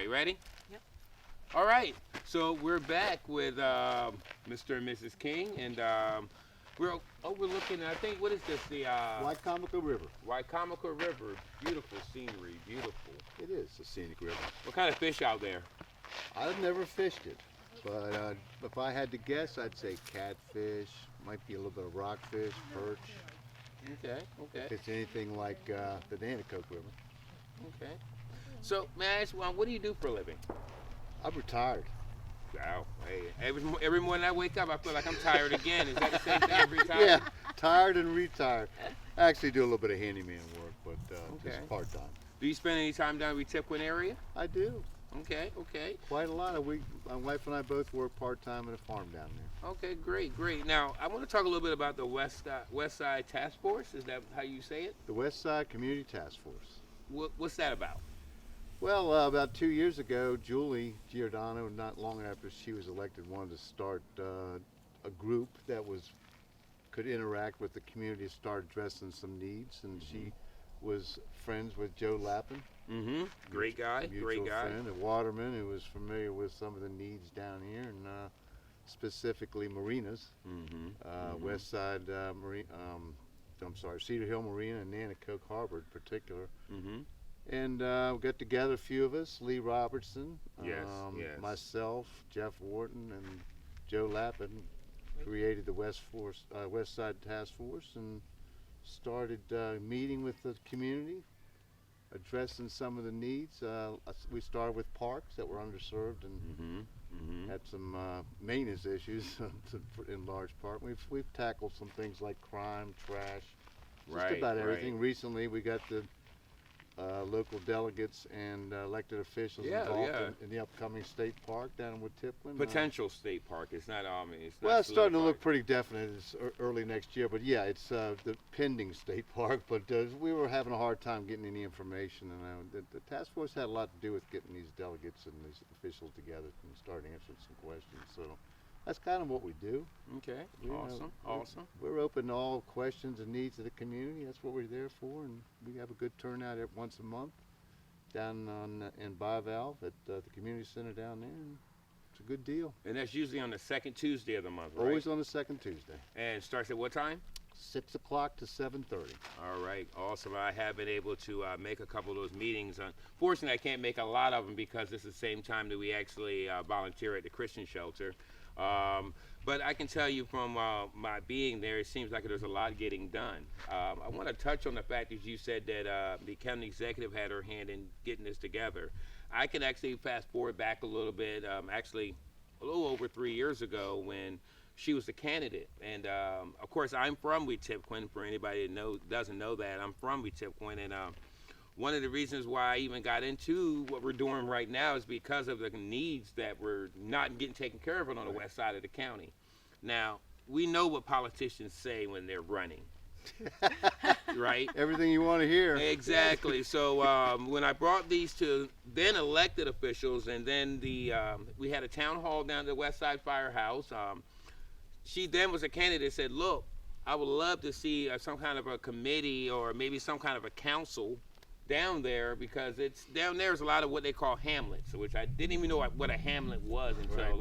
Are you ready? Yep. All right. So we're back with Mr. and Mrs. King, and we're overlooking. I think what is this? The Wicomico River. Wicomico River. Beautiful scenery. Beautiful. It is a scenic river. What kind of fish out there? I've never fished it, but if I had to guess, I'd say catfish, might be a little bit of rockfish, perch. Okay. If Okay. it's anything like the Nanticoke River. Okay. So, may I ask, what do you do for a living? I'm retired. Wow. Hey, every morning I wake up, I feel like I'm tired again. Is that the same thing every time? Yeah, tired and retired. I actually do a little bit of handyman work, but Okay. just part-time. Do you spend any time down in the Tippecanoe area? I do. Okay. Okay. Quite a lot. My wife and I both work part-time at a farm down there. Okay, great. Now, I want to talk a little bit about the West Side Task Force. Is that how you say it? The West Side Community Task Force. What's that about? Well, about 2 years ago, Julie Giordano, not long after she was elected, wanted to start a group that could interact with the community, start addressing some needs, and she was friends with Joe Lappin. Mm-hmm. Great guy. Mutual friend, a waterman who was familiar with some of the needs down here, and specifically marinas, West Side Marine. Cedar Hill Marina and Nanticoke Harbor in particular. Mm-hmm. And we got together, a few of us, Lee Robertson, Yes. myself, Jeff Wharton, and Joe Lappin, created the West Side Task Force and started meeting with the community, addressing some of the needs. We started with parks that were underserved and had some maintenance issues in large part. We've tackled some things like crime, trash, just about everything. Recently, we got the local delegates and elected officials involved in the upcoming state park down in Woodtiplan. Potential state park. It's not. It's not Well, it's starting to solidified. look pretty definite. It's early next year, but yeah, it's the pending state park. But we were having a hard time getting any information, and the task force had a lot to do with getting these delegates and these officials together and start answering some questions. So that's kind of what we do. Okay. You know, Awesome. We're open to all questions and needs of the community. That's what we're there for, and we have a good turnout once a month down in Bivalve at the community center down there. And it's a good deal. And that's usually on the second Tuesday of the month, right? Always on the second Tuesday. And starts at what time? 6 o'clock to 7:30. All right, awesome. I have been able to make a couple of those meetings. Unfortunately, I can't make a lot of them because it's the same time that we actually volunteer at the Christian shelter. But I can tell you from my being there, it seems like there's a lot getting done. I want to touch on the fact that you said that the county executive had her hand in getting this together. I can actually fast forward back a little bit, actually a little over 3 years ago when she was the candidate. And of course, I'm from Weetipquin. For anybody that doesn't know that, I'm from Weetipquin. And one of the reasons why I even got into what we're doing right now is because of the needs that were not getting taken care of on the west side of the county. Now, we know what politicians say when they're running, right? Everything you want to hear. Exactly. So when I brought these to then elected officials, and then we had a town hall down at the West Side Firehouse. She then was a candidate, said, look, I would love to see some kind of a committee or maybe some kind of a council down there, because it's down there's a lot of what they call hamlets, which I didn't even know what a hamlet was until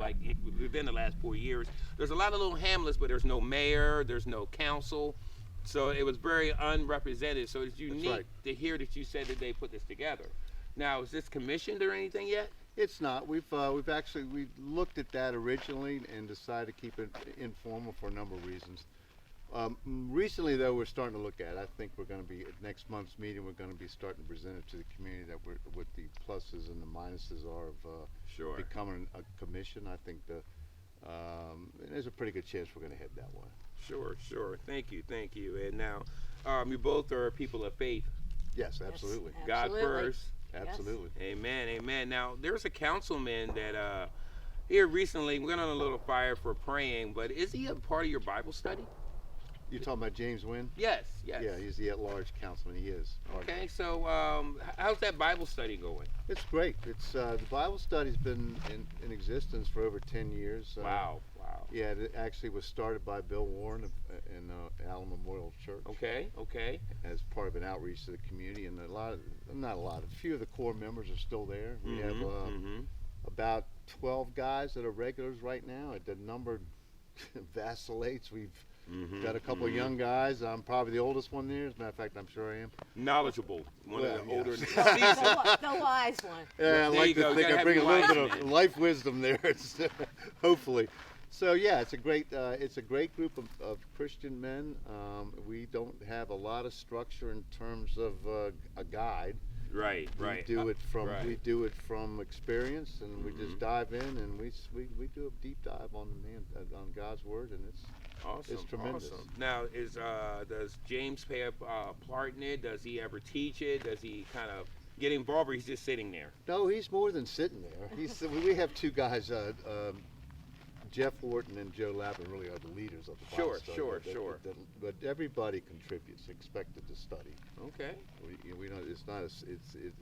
within the last 4 years. There's a lot of little hamlets, but there's no mayor, there's no council, so it was very unrepresented. So it's unique to hear that you said that they put this together. Now, is this commissioned or anything yet? It's not. We looked at that originally and decided to keep it informal for a number of reasons. Recently, though, we're starting to look at it. I think we're going to be, at next month's meeting, we're going to be starting to present it to the community what the pluses and the minuses are of becoming a commission. I think there's a pretty good chance we're going to head that way. Sure. Thank you. And now, you both are people of faith. Yes, absolutely. Yes, God absolutely. first. Absolutely. Amen. Now, there's a councilman that here recently went on a little fire for praying, but is he a part of your Bible study? You're talking about James Wynn? Yes. Yeah, he's the at-large councilman. He is. Okay, so how's that Bible study going? It's great. It's the Bible study's been in existence for over 10 years. Wow. Yeah, it actually was started by Bill Warren in Allen Memorial Church Okay, okay. as part of an outreach to the community, and a few of the core members are still there. We have Mm-hmm. about 12 guys that are regulars right now. The number vacillates. We've got a couple of young guys. I'm probably the oldest one there. As a matter of fact, I'm sure I am. Knowledgeable. One Well, of the yeah. older The, seasoned. the wise one. Yeah, I There like you to go. You think gotta I have bring a your little bit wise of men. life wisdom there, hopefully. So yeah, it's a great group of Christian men. We don't have a lot of structure in terms of a guide. Right, right. We do right. we do it from experience, and we just dive in and we do a deep dive on on God's word, and it's Awesome. It's tremendous. Awesome. Now, does James play a part in it? Does he ever teach it? Does he kind of get involved, or he's just sitting there? no, he's more than sitting there. We have two guys. Jeff Wharton and Joe Lappin really are the leaders of the Bible study. Sure. But everybody contributes, expected to study. Okay. We know it's not.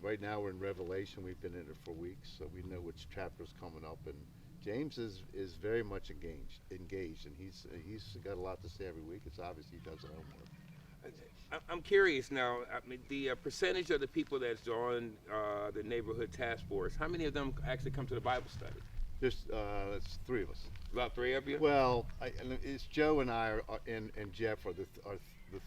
Right now we're in Revelation. We've been in it for weeks, so we know which chapter's coming up. And James is very much engaged, and he's got a lot to say every week. It's obvious he does the homework. I'm curious now. I mean, the percentage of the people that's on the neighborhood task force, how many of them actually come to the Bible study? It's three of us. About 3 of you? Well, it's Joe and I and Jeff are the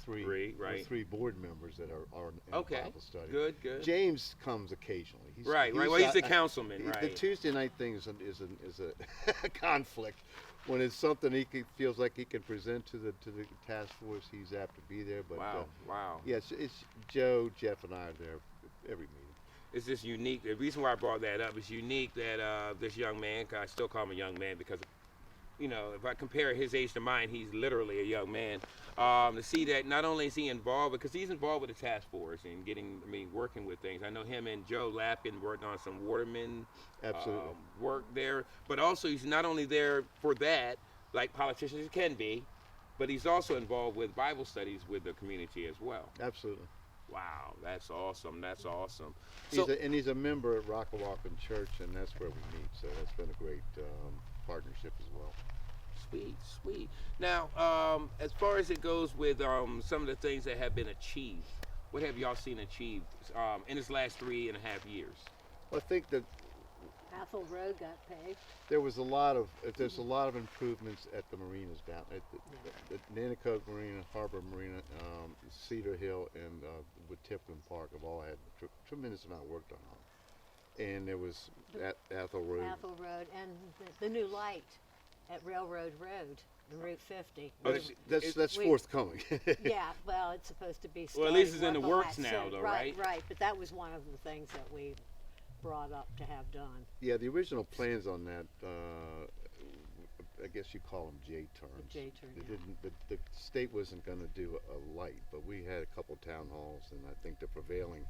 three. Right. The three board members that are in Okay. Bible study. Good. James comes occasionally. Right. Well, he's the councilman, right? The Tuesday night thing is a conflict. When it's something feels like he can present to the task force, he's apt to be there. But Wow. yes, it's Joe, Jeff, and I are there every meeting. It's just unique. The reason why I brought that up is unique that this young man, 'cause I still call him a young man because, you know, if I compare his age to mine, he's literally a young man. To see that not only is he involved, because he's involved with the task force and working with things. I know him and Joe Lappin worked on some Waterman Absolutely. work there, but also he's not only there for that, like politicians can be, but he's also involved with Bible studies with the community as well. Absolutely. Wow, that's awesome. That's awesome. He's a member at Rockawalken Church, and that's where we meet. So that's been a great partnership as well. Sweet. Now, as far as it goes with some of the things that have been achieved, what have y'all seen achieved in this last 3.5 years? Well, I think that Athol Road got paved. there's a lot of improvements at the marinas down at the Nanticoke Marina, Harbor Marina, Cedar Hill, and with Tipton Park have all had tremendous amount of work done on them. And there was at Athol Road. Athol Road and the new light at Railroad Road, the Route 50. Oh, That's we- forthcoming. Yeah, well, it's supposed to be. Well, at least it's starting in the work on works that now, soon. though, Right. right? Right, but that was one of the things that we brought up to have done. Yeah, the original plans on that, I guess you call them J-turns. J-turn, They yeah. didn't. The state wasn't going to do a light, but we had a couple town halls, and I think the prevailing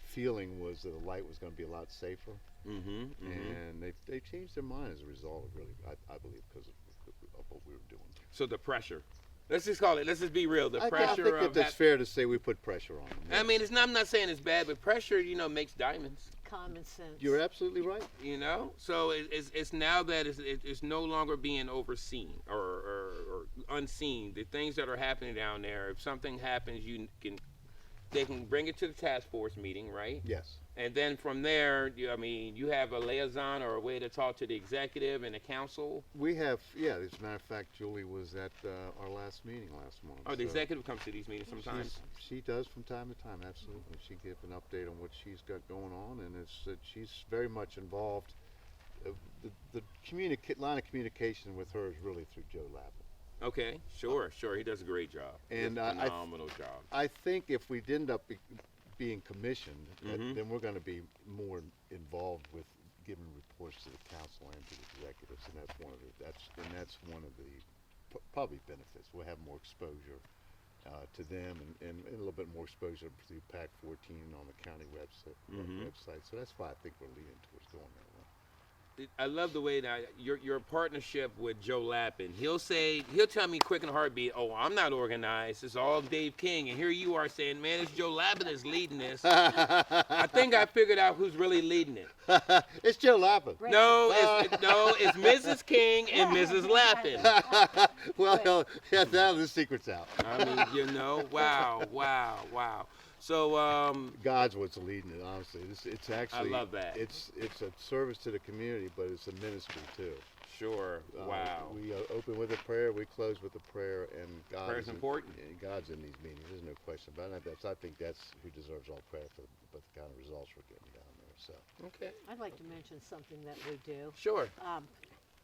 feeling was that a light was going to be a lot safer. Mm-hmm. And they changed their mind as a result of really, I believe, because of what we were doing. So the pressure. Let's just call it. Let's just be real. The I pressure think of. that it's fair to say we put pressure on them. I mean, I'm not saying it's bad, but pressure, makes diamonds. Common sense. You're absolutely right. So it's now that it's no longer being overseen or unseen. The things that are happening down there, if something happens, they can bring it to the task force meeting, right? Yes. And then from there, you have a liaison or a way to talk to the executive and the council. We have, yeah, as a matter of fact, Julie was at our last meeting last month. Oh, the so executive comes to these meetings sometimes. She does from time to time, absolutely. She gives an update on what she's got going on, and she's very much involved. The line of communication with her is really through Joe Lappin. Okay, sure. He does a great job. And phenomenal job. I think if we end up being commissioned, Mhm. then we're going to be more involved with giving reports to the council and to the executives, and that's one of the probably benefits. We'll have more exposure to them, and a little bit more exposure through PAC 14 on the county website. Mhm. So that's why I think we're leaning towards going that way. I love the way that your partnership with Joe Lappin. He'll tell me quick in a heartbeat, "Oh, I'm not organized. It's all Dave King." And here you are saying, "Man, it's Joe Lappin that's leading this." I think I figured out who's really leading it. It's Joe Lappin. Right. No, it's Mrs. King and Mrs. Lappin. Well, yeah, now the secret's out. I mean, wow. So, God's what's leading it, honestly. It's actually. love that. It's a service to the community, but it's a ministry too. sure, wow. We open with a prayer, we close with a prayer, and God Prayer's important. God's in these meetings. There's no question about it. I think that's who deserves all credit for the kind of results we're getting down there. So. Okay, I'd like to mention something that we do. sure.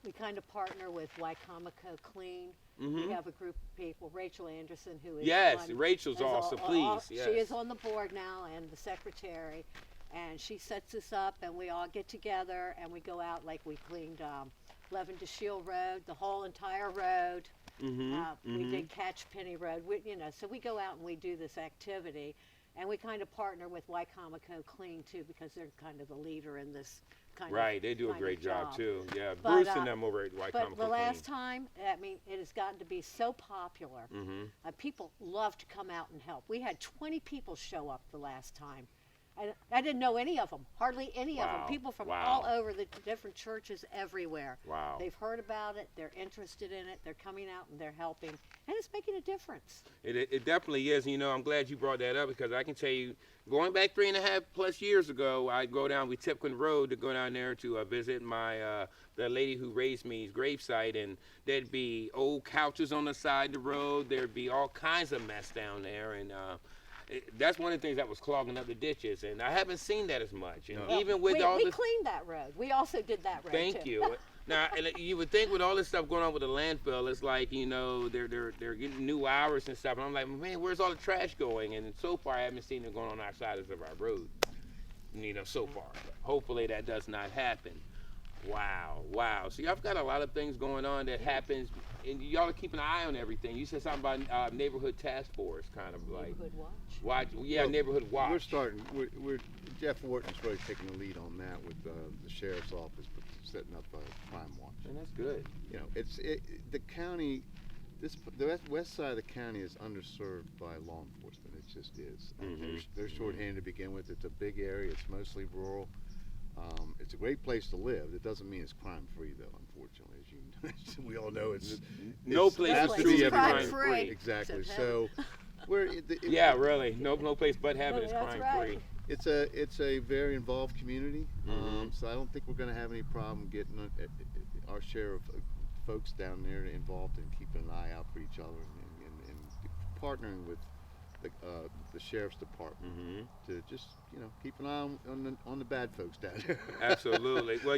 We kind of partner with Wycomico Clean. We have a group of people, Rachel Anderson, who is Yes, on- Rachel's is awesome, please, yes. She is on the board now and the secretary, and she sets us up, and we all get together, and we go out, like we cleaned Levin to Shield Road, the whole entire road. We did Catch Penny Road, so we go out and we do this activity, and we kind of partner with Wycomico Clean too, because they're kind of the leader in this kind of Right, they do a kind great of job too. Yeah, But, Bruce and them over at But Wycomico the last Clean. time, it has gotten to be so popular. People love to come out and help. We had 20 people show up the last time. And I didn't know any of them, hardly any of Wow, them. People from wow. all over the different churches everywhere. Wow. They've heard about it, they're interested in it, they're coming out and they're helping, and it's making a difference. It definitely is. I'm glad you brought that up because I can tell you, going back 3.5+ years ago, I'd go down Wetumpka Road to go down there to visit my the lady who raised me's gravesite, and there'd be old couches on the side of the road. There'd be all kinds of mess down there, and that's one of the things that was clogging up the ditches, and I haven't seen that as much. And No. even with all we this, cleaned that road. We also did that road thank too. you. Now, and you would think with all this stuff going on with the landfill, it's like they're getting new hours and stuff, and I'm like, man, where's all the trash going? And so far, I haven't seen it going on outside of our road. So far. But hopefully, that does not happen. Wow. See, I've got a lot of things going on that happens, and y'all are keeping an eye on everything. You said something about neighborhood task force, kind of like Neighborhood watch. watch. Yeah, Well, neighborhood watch. We're starting. We're Jeff Wharton's really taking the lead on that with the sheriff's office, setting up a crime watch. and that's good. The county. The west side of the county is underserved by law enforcement. It just is. They're shorthanded to begin with. It's a big area. It's mostly rural. It's a great place to live. It doesn't mean it's crime-free, though. Unfortunately, as we all know, No place has is to truly be everywhere. crime-free. Exactly. Except So, Yeah, really. No place but heaven is That's crime right. free. It's a very involved community. So I don't think we're going to have any problem getting our share of folks down there involved and keeping an eye out for each other and partnering with the sheriff's department to just keep an eye on the bad folks down there. Absolutely. Well,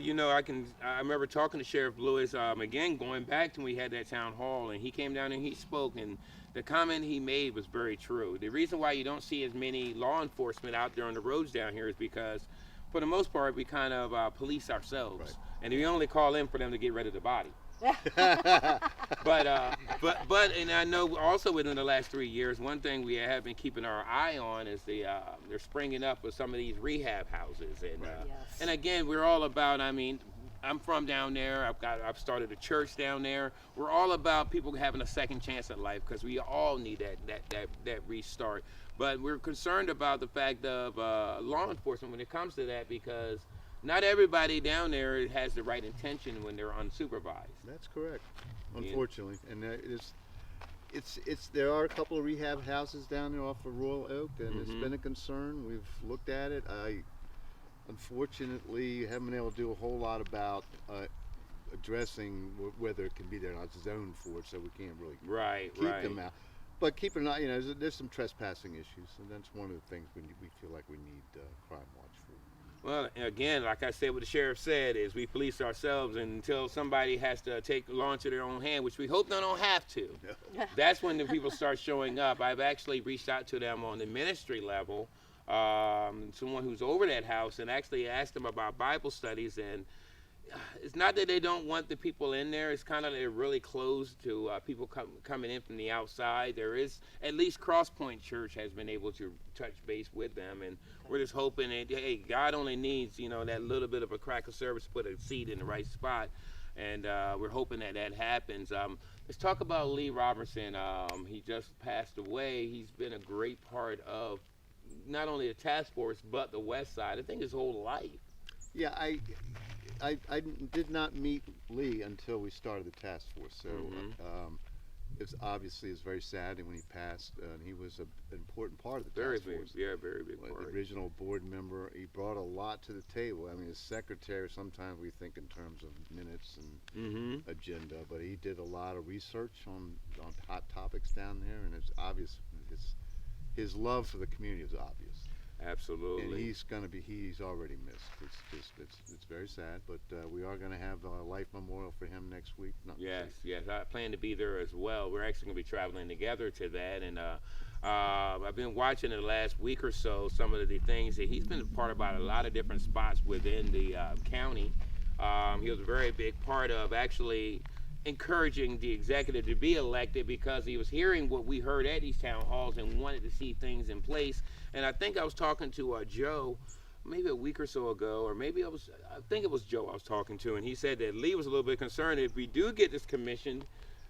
I remember talking to Sheriff Lewis again, going back to when we had that town hall, and he came down and he spoke, and the comment he made was very true. The reason why you don't see as many law enforcement out there on the roads down here is because, for the most part, we kind of police ourselves, Right. and we only call in for them to get rid of the body. But and I know also within the last 3 years, one thing we have been keeping our eye on is they're springing up with some of these rehab houses, and Yes. and again, we're all about. I'm from down there. I've started a church down there. We're all about people having a second chance at life because we all need that restart. But we're concerned about the fact of law enforcement when it comes to that because not everybody down there has the right intention when they're unsupervised. That's correct, unfortunately, and there are a couple of rehab houses down there off of Royal Oak, and it's been a concern. We've looked at it. I unfortunately haven't been able to do a whole lot about addressing whether it can be there. It's zoned for it, so we can't really keep them out. But keep an eye. There's some trespassing issues, and that's one of the things we feel like we need crime watch for. Well, again, like I said, what the sheriff said is we police ourselves until somebody has to take the law into their own hand, which we hope they don't have to. No. That's when the people start showing up. I've actually reached out to them on the ministry level, someone who's over that house, and actually asked them about Bible studies. And it's not that they don't want the people in there. It's kind of they're really closed to people coming in from the outside. There is at least Cross Point Church has been able to touch base with them, and we're just hoping that hey, God only needs that little bit of a crack of service to put a seed in the right spot, and we're hoping that that happens. Let's talk about Lee Robertson. He just passed away. He's been a great part of not only the task force but the West Side. I think his whole life. Yeah, I did not meet Lee until we started the task force. So it's very sad when he passed. And he was an important part of the task force. Very big part. The original board member. He brought a lot to the table. I mean, as secretary, sometimes we think in terms of minutes and agenda, but he did a lot of research on hot topics down there, and it's obvious. His love for the community is obvious. Absolutely. And he's already missed. It's very sad, but we are going to have a life memorial for him next week. Yes. I plan to be there as well. We're actually going to be traveling together to that, and I've been watching the last week or so some of the things that he's been a part about a lot of different spots within the county. He was a very big part of actually encouraging the executive to be elected because he was hearing what we heard at these town halls and wanted to see things in place. And I think I was talking to Joe maybe a week or so ago, or maybe I think it was Joe I was talking to, and he said that Lee was a little bit concerned if we do get this commission,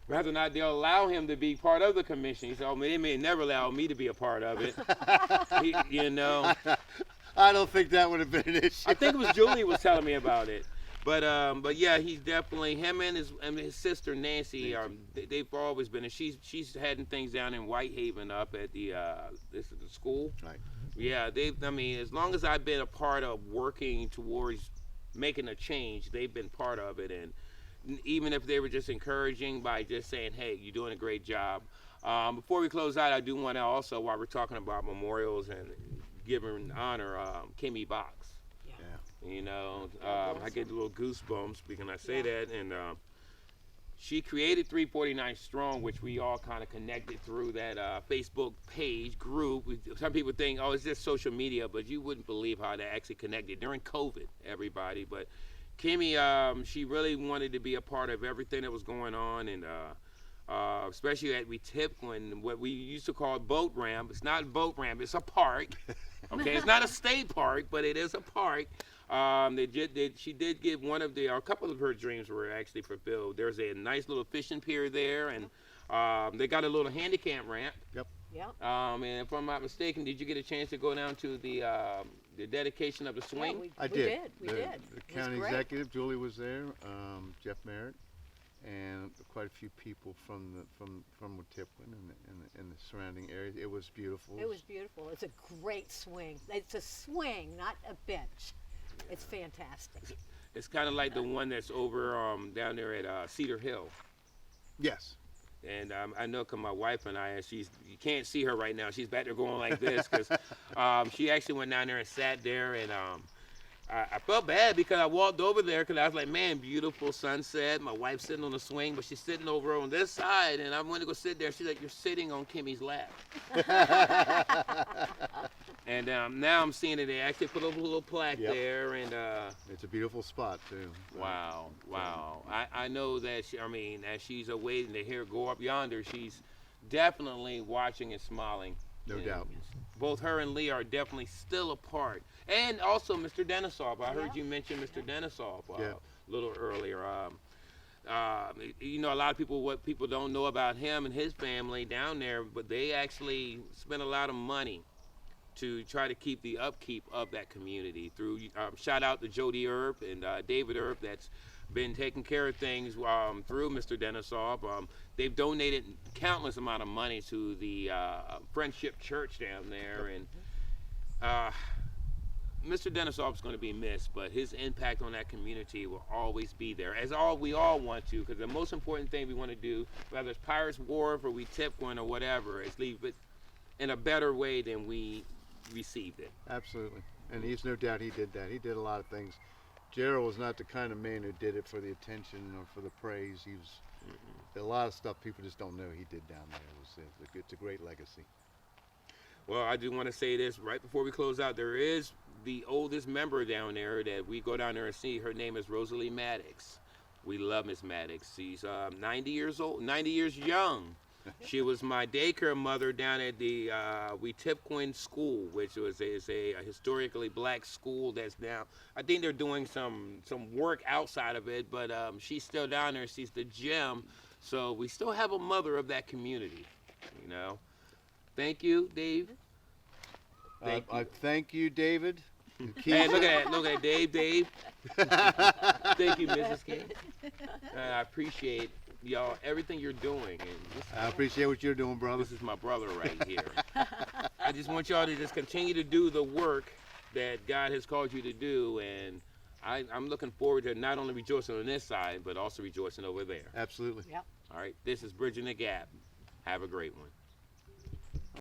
whether or not they'll allow him to be part of the commission. He said, oh, they may never allow me to be a part of it. I don't think that would have been an issue. I think it was Julie was telling me about it. But yeah, he's definitely him and his sister Nancy. They've always been. And she's heading things down in Whitehaven up at the this is the school. Right. Yeah, as long as I've been a part of working towards making a change, they've been part of it. And even if they were just encouraging by just saying, "Hey, you're doing a great job." Before we close out, I do want to also, while we're talking about memorials and giving honor, Kimmy Box. I get a little goosebumps when I say that, and she created 349 Strong, which we all kind of connected through that Facebook page group. Some people think, oh, it's just social media, but you wouldn't believe how they actually connected during COVID, everybody. But Kimmy, she really wanted to be a part of everything that was going on, and especially at what we used to call boat ramp. It's not a boat ramp, it's a park. Okay, it's not a state park, but it is a park. She did get a couple of her dreams were actually fulfilled. There's a nice little fishing pier there, and they got a little handicap ramp. Yep. And if I'm not mistaken, did you get a chance to go down to the dedication of the swing? Yeah, I did. We did. The county executive, Julie, was there. Jeff Merritt, and quite a few people from Wetipwin and the surrounding areas. It was beautiful. It was beautiful. It's a great swing. It's a swing, not a bench. It's fantastic. It's kind of like the one that's over down there at Cedar Hill. Yes. And I know because my wife and I, you can't see her right now. She's back there going like this because she actually went down there and sat there. And I felt bad because I walked over there because I was like, man, beautiful sunset. My wife's sitting on the swing, but she's sitting over on this side. And I went to go sit there. She's like, you're sitting on Kimmy's lap. And now I'm seeing that they actually put a little plaque there, and it's a beautiful spot too. Wow. I know that as she's awaiting to hear go up yonder, she's definitely watching and smiling. No doubt. Both her and Lee are definitely still apart, and also Mr. Denisov. I heard you mention Mr. Denisov a little earlier. A lot of people don't know about him and his family down there, but they actually spent a lot of money to try to keep the upkeep of that community through shout out to Jody Earp and David Earp that's been taking care of things through Mr. Denisov. They've donated countless amount of money to the Friendship Church down there, and Mr. Denisov is going to be missed, but his impact on that community will always be there, as we all want to, because the most important thing we want to do, whether it's Pirates Wharf or Wetipwin or whatever, is leave it in a better way than we received it. Absolutely. And he's no doubt he did that. He did a lot of things. Gerald was not the kind of man who did it for the attention or for the praise. He was a lot of stuff people just don't know he did down there. It's a great legacy. Well, I do want to say this right before we close out. There is the oldest member down there that we go down there and see. Her name is Rosalie Maddox. We love Miss Maddox. She's 90 years old, 90 years young. She was my daycare mother down at the Weetipquin School, which is a historically black school that's now, I think they're doing some work outside of it, but she's still down there. She's the gem. So we still have a mother of that community, you know. Thank you, Dave. Thank you. I thank you, David. And Hey, Keith. look at that. Look at Dave. Thank you, Mrs. King. I appreciate y'all, everything you're doing. And I appreciate what you're doing, brother. this is my brother right here. I just want y'all to just continue to do the work that God has called you to do. And I'm looking forward to not only rejoicing on this side, but also rejoicing over there. Absolutely. Yep. All right. This is Bridging the Gap. Have a great one.